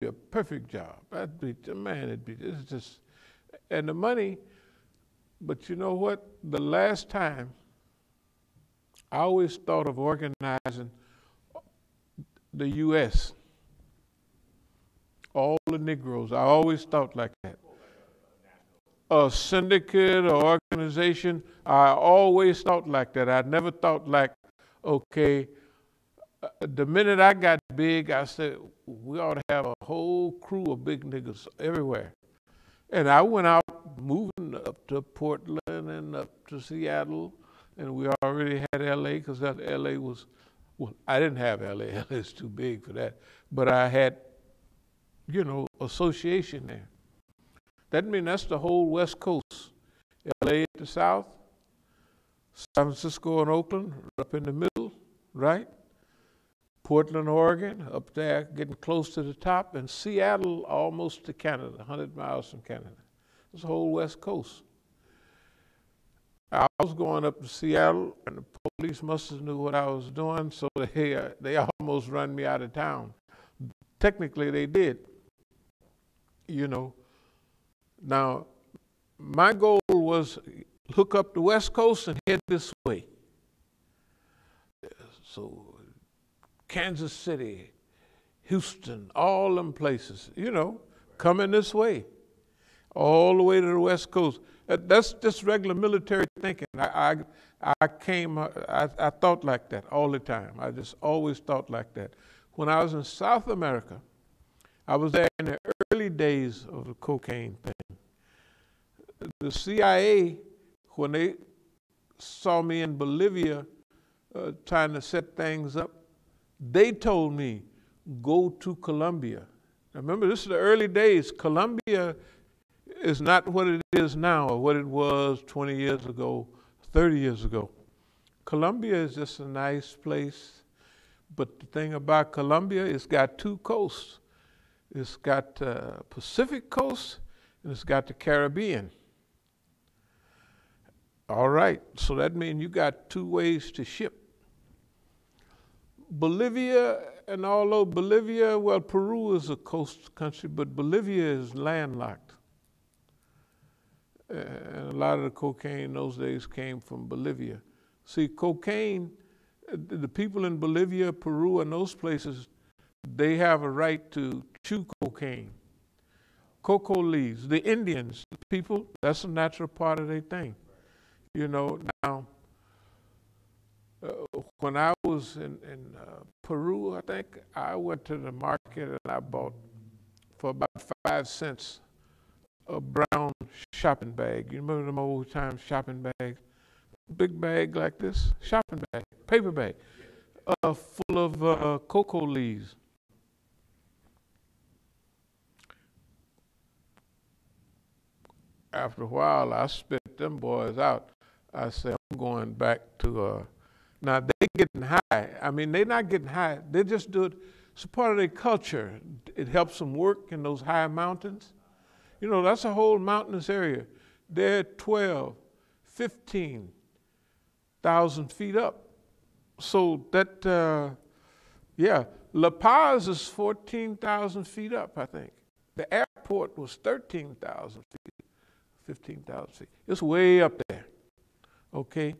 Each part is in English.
be a perfect job. That'd be, man, it's just, and the money, but you know what? The last time, I always thought of organizing the U.S., all the Negroes. I always thought like that. A syndicate or organization, I always thought like that. I never thought like, okay, the minute I got big, I said, we ought to have a whole crew of big niggas everywhere. And I went out moving up to Portland and up to Seattle, and we already had L.A. because that L.A. was, well, I didn't have L.A. L.A.'s too big for that, but I had, you know, association there. That means that's the whole West Coast. L.A. at the south, San Francisco and Oakland up in the middle, right? Portland, Oregon, up there getting close to the top, and Seattle almost to Canada, 100 miles from Canada. It's the whole West Coast. I was going up to Seattle, and the police must have knew what I was doing, so they almost run me out of town. Technically, they did, you know. Now, my goal was hook up the West Coast and head this way. So, Kansas City, Houston, all them places, you know, coming this way, all the way to the West Coast. That's just regular military thinking. I thought like that all the time. I just always thought like that. When I was in South America, I was there in the early days of the cocaine thing. The CIA, when they saw me in Bolivia trying to set things up, they told me, go to Colombia. Now remember, this is the early days. Colombia is not what it is now or what it was 20 years ago, 30 years ago. Colombia is just a nice place. But the thing about Colombia, it's got two coasts. It's got Pacific coast and it's got the Caribbean. All right, so that means you got two ways to ship. Bolivia, and although Bolivia, well, Peru is a coast country, but Bolivia is landlocked. And a lot of the cocaine in those days came from Bolivia. See, cocaine, the people in Bolivia, Peru, and those places, they have a right to chew cocaine. Cocoa leaves. The Indians, the people, that's a natural part of their thing. You know, now, when I was in Peru, I think I went to the market and I bought for about 5 cents a brown shopping bag. You remember them old time shopping bags? Big bag like this, shopping bag, paper bag, full of cocoa leaves. After a while, I spit them boys out. I said, I'm going back to, now they getting high. I mean, they're not getting high. They just do it. It's a part of their culture. It helps them work in those high mountains. You know, that's a whole mountainous area. They're 12, 15,000 feet up. So that, yeah, La Paz is 14,000 feet up, I think. The airport was 13,000 feet, 15,000 feet. It's way up there, okay?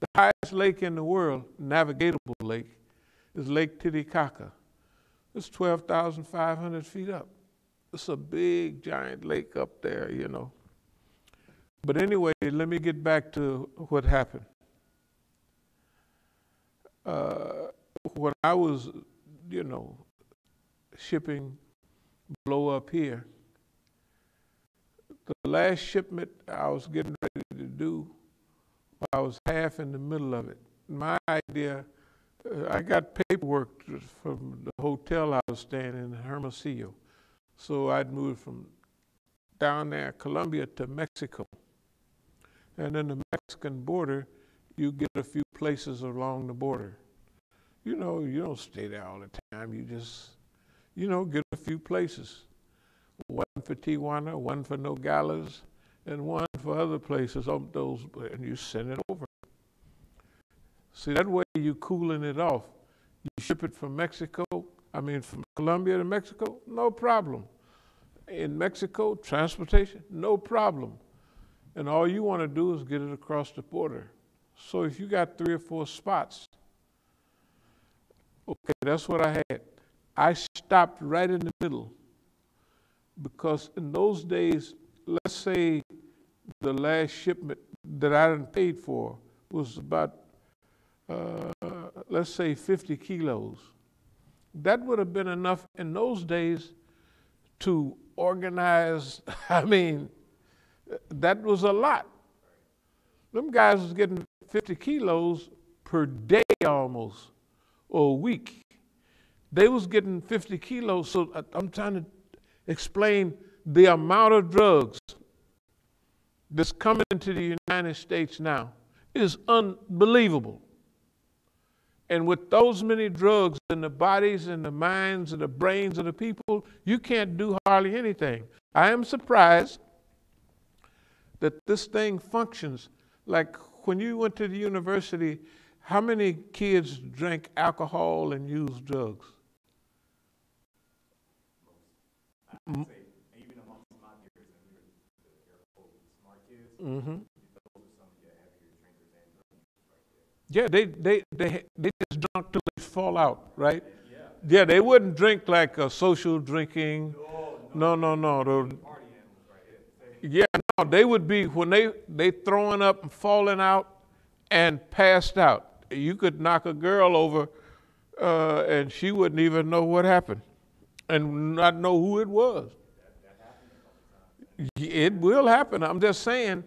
The highest lake in the world, navigatable lake, is Lake Titicaca. It's 12,500 feet up. It's a big, giant lake up there, you know. But anyway, let me get back to what happened. When I was, you know, shipping blow up here, the last shipment I was getting ready to do, I was half in the middle of it. My idea, I got paperwork from the hotel I was staying in Hermosillo. So I'd moved from down there, Colombia, to Mexico. And then the Mexican border, you get a few places along the border. You know, you don't stay there all the time. You just, you know, get a few places. One for Tijuana, one for Nogales, and one for other places, those, and you send it over. See, that way you're cooling it off. You ship it from Mexico, I mean, from Colombia to Mexico, no problem. In Mexico, transportation, no problem. And all you want to do is get it across the border. So if you got 3 or 4 spots, okay, that's what I had. I stopped right in the middle because in those days, let's say the last shipment that I done paid for was about, let's say 50 kilos. That would have been enough in those days to organize. I mean, that was a lot. Them guys was getting 50 kilos per day almost, or a week. They was getting 50 kilos, so I'm trying to explain the amount of drugs that's coming into the United States now is unbelievable. And with those many drugs in the bodies and the minds and the brains of the people, you can't do hardly anything. I am surprised that this thing functions. Like when you went to the university, how many kids drank alcohol and used drugs? I'd say even amongst my peers, and we were smart kids, Mm-hmm. those are some of the heavier drinkers and drug users right there. Yeah, they just drunk till they fall out, right? Yeah. Yeah, they wouldn't drink like a social drinking. No. Party animals right here. Yeah, no, they would be when they throwing up and falling out and passed out. You could knock a girl over and she wouldn't even know what happened and not know who it was. That happened a couple times. It will happen. I'm just saying,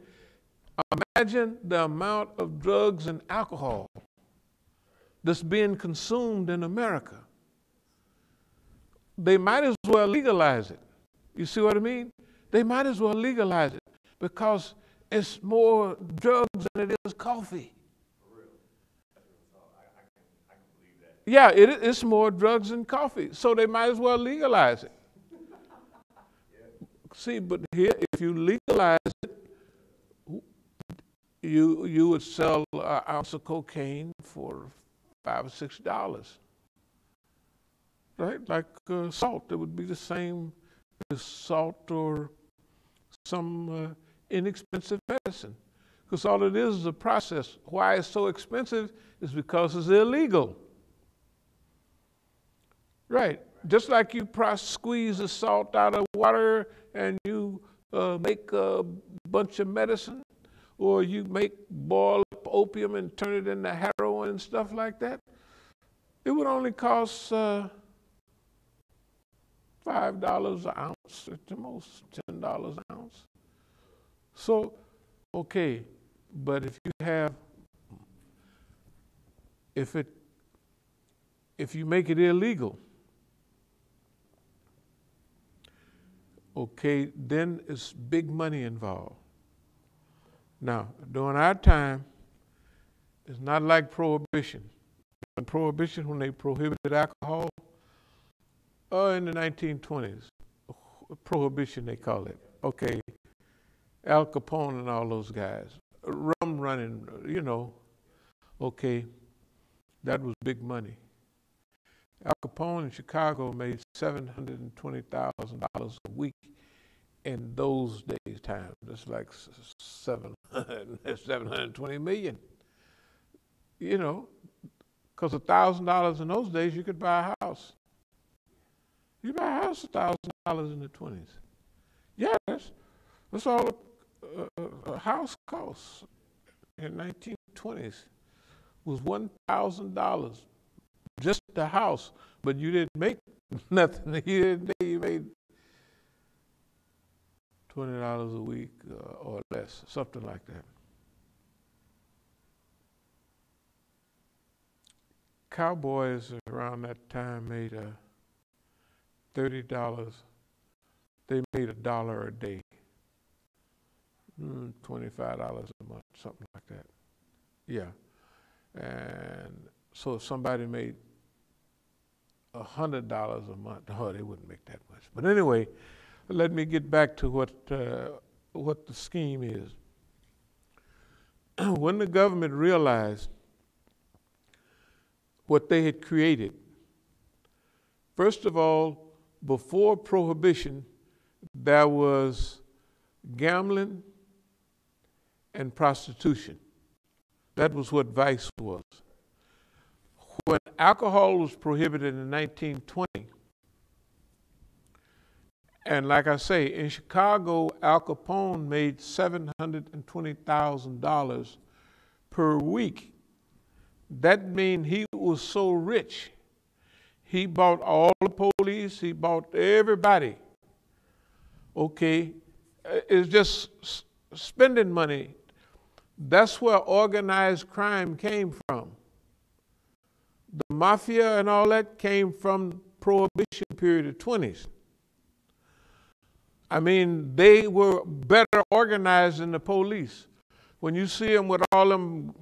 imagine the amount of drugs and alcohol that's being consumed in America. They might as well legalize it. You see what I mean? They might as well legalize it because it's more drugs than it is coffee. For real. I can believe that. Yeah, it's more drugs than coffee, so they might as well legalize it. See, but here, if you legalize it, you would sell an ounce of cocaine for $5 or $6, right? Like salt, it would be the same as salt or some inexpensive medicine, because all it is a process. Why it's so expensive is because it's illegal. Right. Just like you squeeze the salt out of water and you make a bunch of medicine, or you boil up opium and turn it into heroin and stuff like that, it would only cost $5 an ounce at the most, $10 an ounce. So, okay, but if you make it illegal, okay, then it's big money involved. Now, during our time, it's not like Prohibition. In Prohibition, when they prohibited alcohol, in the 1920s, Prohibition they call it. Okay, Al Capone and all those guys, rum running, okay, that was big money. Al Capone in Chicago made $720,000 a week in those days' time. It's like 720 million. Because $1,000 in those days, you could buy a house. You buy a house $1,000 in the 20s. Yeah, that's all a house costs in 1920s was $1,000. Just the house, but you didn't make nothing. You made $20 a week or less, something like that. Cowboys around that time made $30. They made $1 a day, $25 a month, something like that. Yeah, and so if somebody made $100 a month, oh, they wouldn't make that much. But anyway, let me get back to what the scheme is. When the government realized what they had created, First of all, before Prohibition, there was gambling and prostitution. That was what vice was. When alcohol was prohibited in 1920, and like I say, in Chicago, Al Capone made $720,000 per week. That means he was so rich. He bought all the police, he bought everybody. Okay, it's just spending money. That's where organized crime came from. The mafia and all that came from Prohibition period of 20s. I mean, they were better organized than the police. When you see them with all them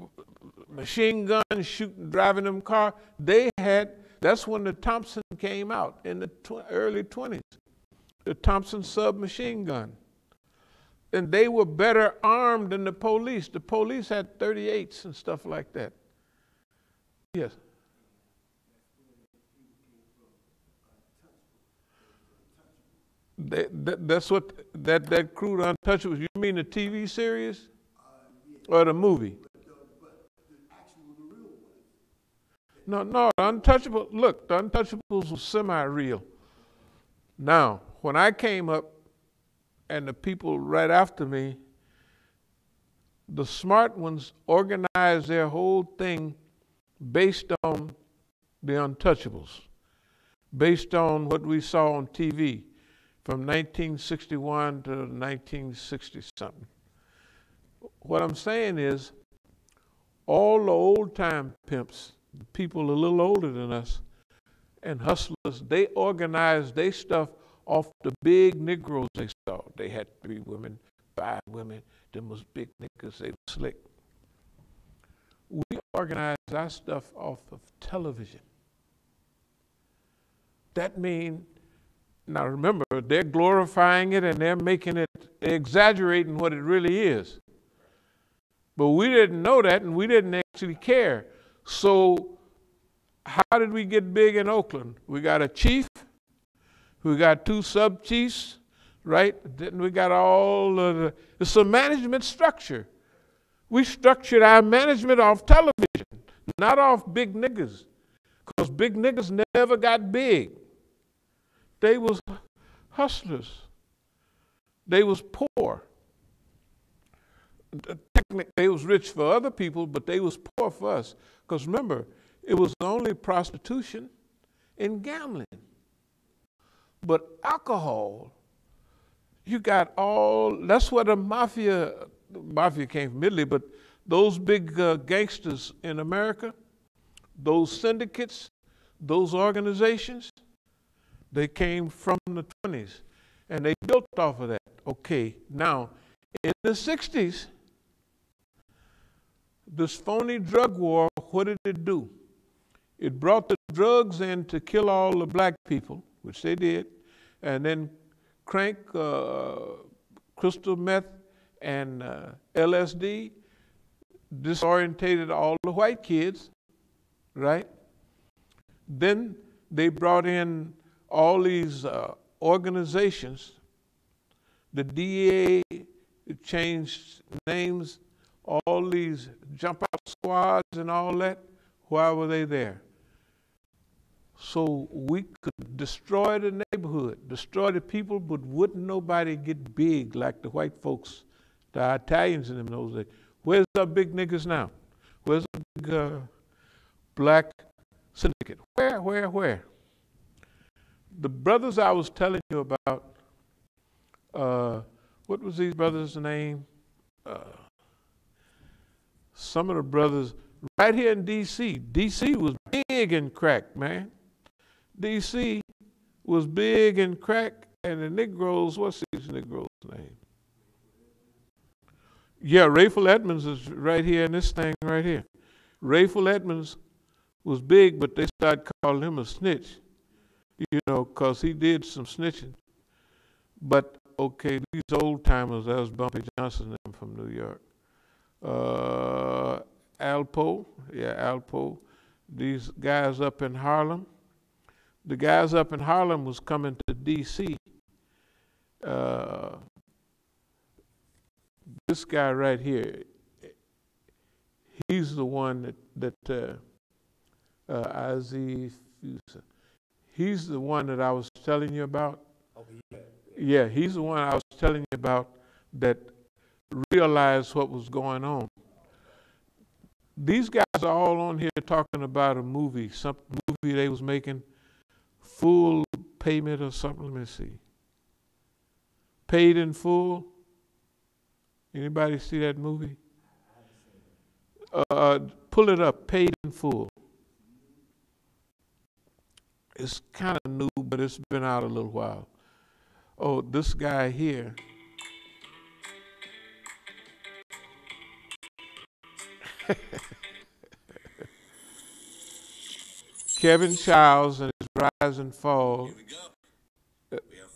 machine guns shooting, driving them cars, that's when the Thompson came out in the early 20s, the Thompson submachine gun. And they were better armed than the police. The police had 38s and stuff like that. Yes. That's what that crude Untouchables. You mean the TV series or the movie? No, the Untouchable. Look, the Untouchables was semi-real. Now, when I came up, and the people right after me, the smart ones organized their whole thing based on the Untouchables, based on what we saw on TV from 1961 to 1960-something. What I'm saying is, all the old-time pimps, people a little older than us, and hustlers, they organized their stuff off the big Negroes they saw. They had 3 women, 5 women, them was big niggas, they were slick. We organized our stuff off of television. That means, now remember, they're glorifying it and they're making it, exaggerating what it really is. But we didn't know that and we didn't actually care. So how did we get big in Oakland? We got a chief, we got 2 sub-chiefs, right? Then we got all of the, it's a management structure. We structured our management off television, not off big niggas, because big niggas never got big. They was hustlers. They was poor. Technically, they was rich for other people, but they was poor for us. Because remember, it was only prostitution and gambling. But alcohol, you got all, that's where the mafia came from Italy, but those big gangsters in America, those syndicates, those organizations, they came from the 20s, and they built off of that. Okay, now, in the 60s, this phony drug war, what did it do? It brought the drugs in to kill all the black people, which they did, and then crank crystal meth and LSD, disorientated all the white kids, right? Then they brought in all these organizations. The DEA changed names, all these jump out squads and all that. Why were they there? So we could destroy the neighborhood, destroy the people, but wouldn't nobody get big like the white folks, the Italians in them those days. Where's our big niggas now? Where's the big black syndicate? Where? The brothers I was telling you about, what was these brothers' name? Some of the brothers right here in D.C. D.C. was big in crack, man. D.C. was big in crack, and the Negroes, what's these Negroes' name? Yeah, Rayful Edmonds is right here in this thing right here. Rayful Edmonds was big, but they started calling him a snitch, you know, because he did some snitching. But, okay, these old timers, that was Bumpy Johnson from New York. Alpo, Alpo. These guys up in Harlem, the guys up in Harlem was coming to D.C. This guy right here, he's the one that Aziz Fusa, he's the one that I was telling you about. Okay, yeah. Yeah, he's the one I was telling you about that realized what was going on. These guys are all on here talking about a movie, some movie they was making, Full Payment or something. Let me see. Paid in Full. Anybody see that movie? Pull it up, Paid in Full. It's kind of new, but it's been out a little while. Oh, this guy here. Kevin Childs and his Rise and Fall. Here we go. We have